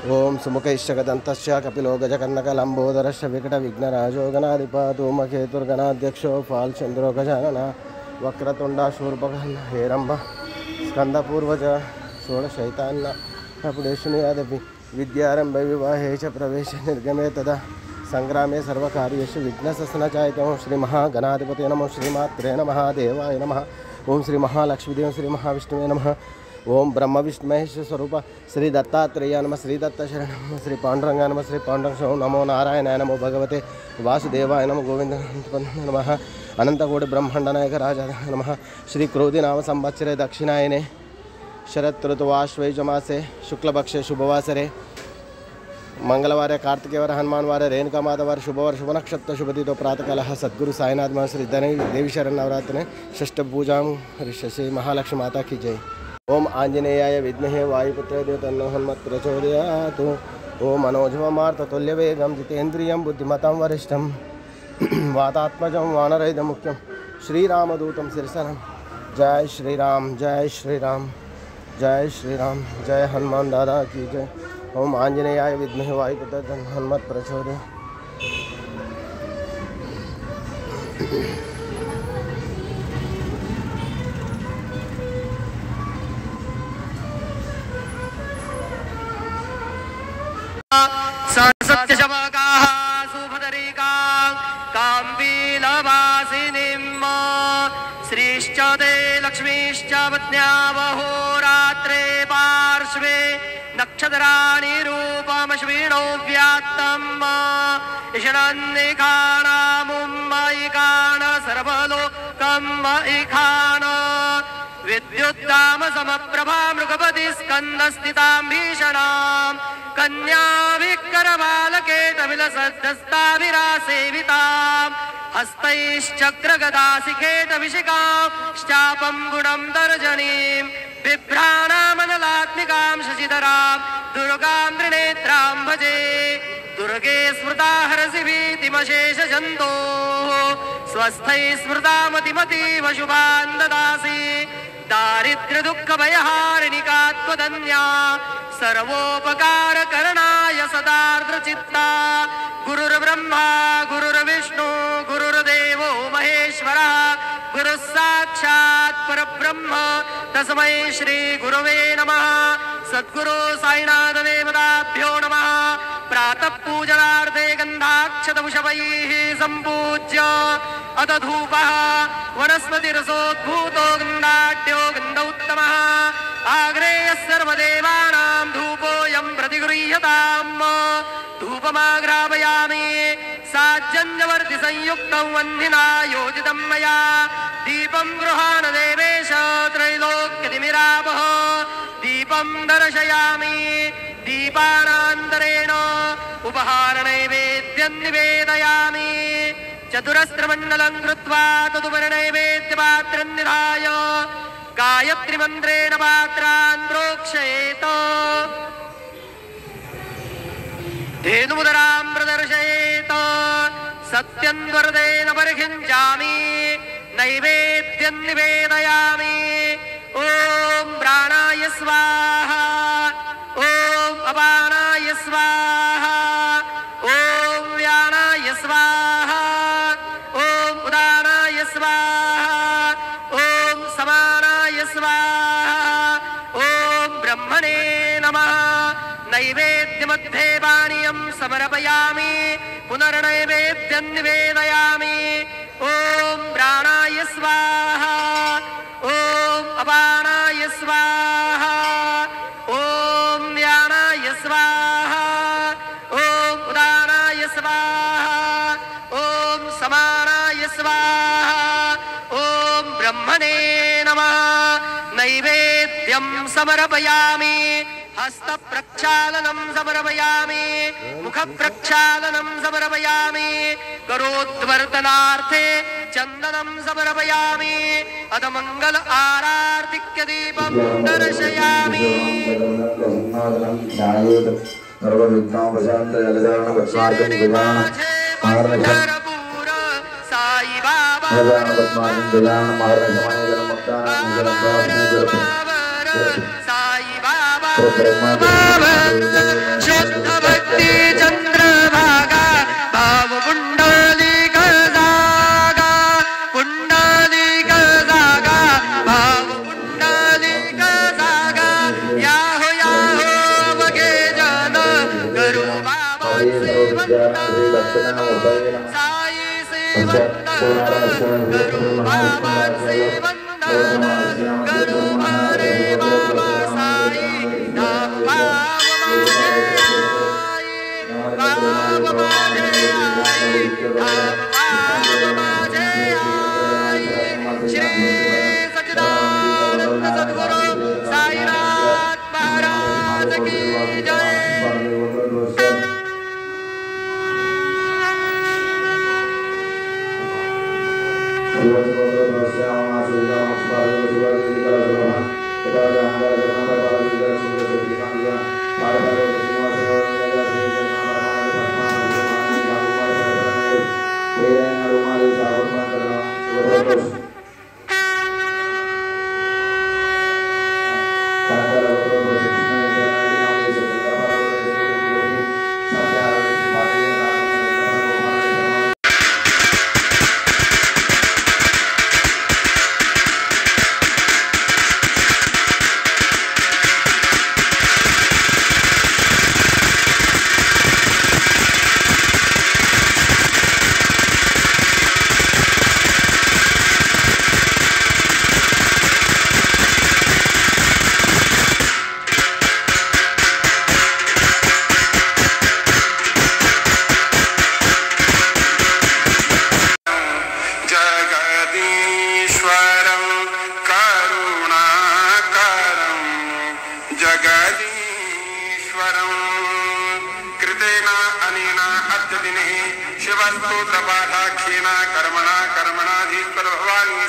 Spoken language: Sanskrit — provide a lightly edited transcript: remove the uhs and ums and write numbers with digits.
ओम सुमुखैश्चकदन्तस्य कपिलो गजकर्णकलम्बोदरस्य विकटविघ्नराजो गणाधिपतो मखेतुर्गणाध्यक्षो फाल्चन्द्रो गजानन वक्रतुण्डाशूर्पकर्ण हेरम्ब स्कन्दपूर्वज षोडशैतान्य पुणेशुनियादपि विद्यारम्भे विवाहे च प्रवेशे निर्गमे तदा संग्रामे सर्वकार्येषु विघ्नसस्नचायितो श्रीमहागणाधिपते नमः श्रीमात्रे नमः देवाय नमः ओम श्री महालक्ष्मीदेव श्री महाविष्णुवे नमः ओम ब्रह्म विष्णु महेश स्वरूप श्री दत्तात्रेय नमः श्री दत्त शरण श्री पांडुरंग नमः श्री पांडुरंग नमो नारायणाय नमो भगवते वासुदेवाय नमो गोविंद नमः अनंतकोटि ब्रह्मांड नायक राजा नमः श्री क्रोधि नाम संवत्सरे दक्षिणायने शरद ऋतुवाश्वयुज मासे शुक्लपक्षे शुभवासरे मंगलवार कार्तिकेवार हनुमानवार रेणुका माधवार शुभवार शुभ नक्षत्र शुभदितो प्रातःकाल सद्गुरु साईनाथ महा श्री देवी शरण नवरात्र षष्ठ पूजा श्री महालक्ष्मी माता की जय। ओम आंजनेयाय विद्महे वायुपुत्राय तन्नो हनुमत् प्रचोदयात्। ओम मनोजवमार्ततुल्यवेगं जितेन्द्रियं बुद्धिमतां वरिष्ठं वातात्मजं वानरहितं मुख्यं श्रीरामदूतं शिरसनं। जय श्रीराम जय श्रीराम जय श्रीराम जय हनुमान दादा की जय। ओम आंजनेयाय विद्महे वायुपुत्राय तन्नो हनुमत् प्रचोदयात्। सत्यशवकाः सुभदरिकां काम्बीलवासिनीं श्रीश्च ते लक्ष्मीश्च पत्न्यावहोरात्रे पार्श्वे नक्षत्राणि रूपमश्विनौ व्यात्तम् ईषणन्निखाणामुम्मयिकाण सर्वलोकम्मयिखाण विद्युत्ताम समप्रभा मृगपति स्कन्दस्थितां भीषणां कन्या विकरबालकेटविलसद्धस्ताभिरासेवितां हस्तैश्चक्रगदाशिखेटविशिखां श्चापं गुणं तर्जनीं बिभ्राणामनलात्मिकां शशिधरां दुर्गां त्रिनेत्रां भजे। दुर्गे स्मृता हरसि भीतिमशेषजन्तोः स्वस्थै स्मृता मतिमतीव शुभान् ददासि। दारिद्र्य दुःख भयहारिणिका त्वदन्या सर्वोपकारकरणाय सदार्द्रचित्ता। गुरुर्ब्रह्मा गुरुर्विष्णु गुरुर्देवो महेश्वरः गुरुः साक्षात् परब्रह्म तस्मै श्री गुरवे नमः। सद्गुरु साईनाथ देवताभ्यो नमः। प्रातः पूजनार्थे गन्धाक्षतवृषभैः सम्पूज्य अथ धूपः वनस्पतिरसोद्भूतो गन्धाढ्यो गन्धोत्तमः आग्रेयः सर्वदेवानां धूपोऽयं प्रतिगृह्यताम्। धूपमाघ्रापयामि साज्जन्यवर्तिसंयुक्तं वह्निना योजितं मया दीपं गृहाण देवेश त्रैलोक्यतिमिरापः। दीपं दर्शयामि दीपानान्तरेण उपहारनैवेद्यं निवेदयामि। चतुरस्रमण्डलं कृत्वा तदुपरिनैवेद्यपात्रं निधाय गायत्रीमन्त्रेण पात्रान् प्रोक्षयेत्। धेनुमुदरां प्रदर्शयेत्। सत्यं वरदेन परिखिञ्चामि नैवेद्यं निवेदयामि। ॐ प्राणाय स्वाहा ॐ अपानाय स्वाहा ॐ व्यानाय स्वाहा ॐ उदानाय स्वाहा ॐ समानाय स्वाहा ॐ ब्रह्मणे नमः। नैवेद्यमध्ये पानीयं समर्पयामि पुनर्नैवेद्यं निवेदयामि। ॐ प्राणाय स्वाहा ॐ अपानाय स्वाहा ॐ व्यानाय स्वाहा ॐ उदानाय स्वाहा ॐ समानाय स्वाहा ॐ ब्रह्मणे नमः। नैवेद्यं समर्पयामि हस्तप्रक्षालनं समर्पयामि मुखप्रक्षालनं समर्पयामि करोद्वर्तनार्थे चन्दनं समर्पयामि अथ मंगल आरार्तिक्य दीपं दर्शयामि। साई बाबा साई बाबा साई सेवंद गुरु बाबा सेवंद गुरु हरे बाबा साई नाम बाबा माझे आई बाबा माझे आई नाम बाबा माझे आई श्री सच्चिदानंद सद्गुरु साईनाथ महाराज की जय। शिवस्तोत्रपाठाख्येन कर्मणा कर्मणाधीश्वर भवानी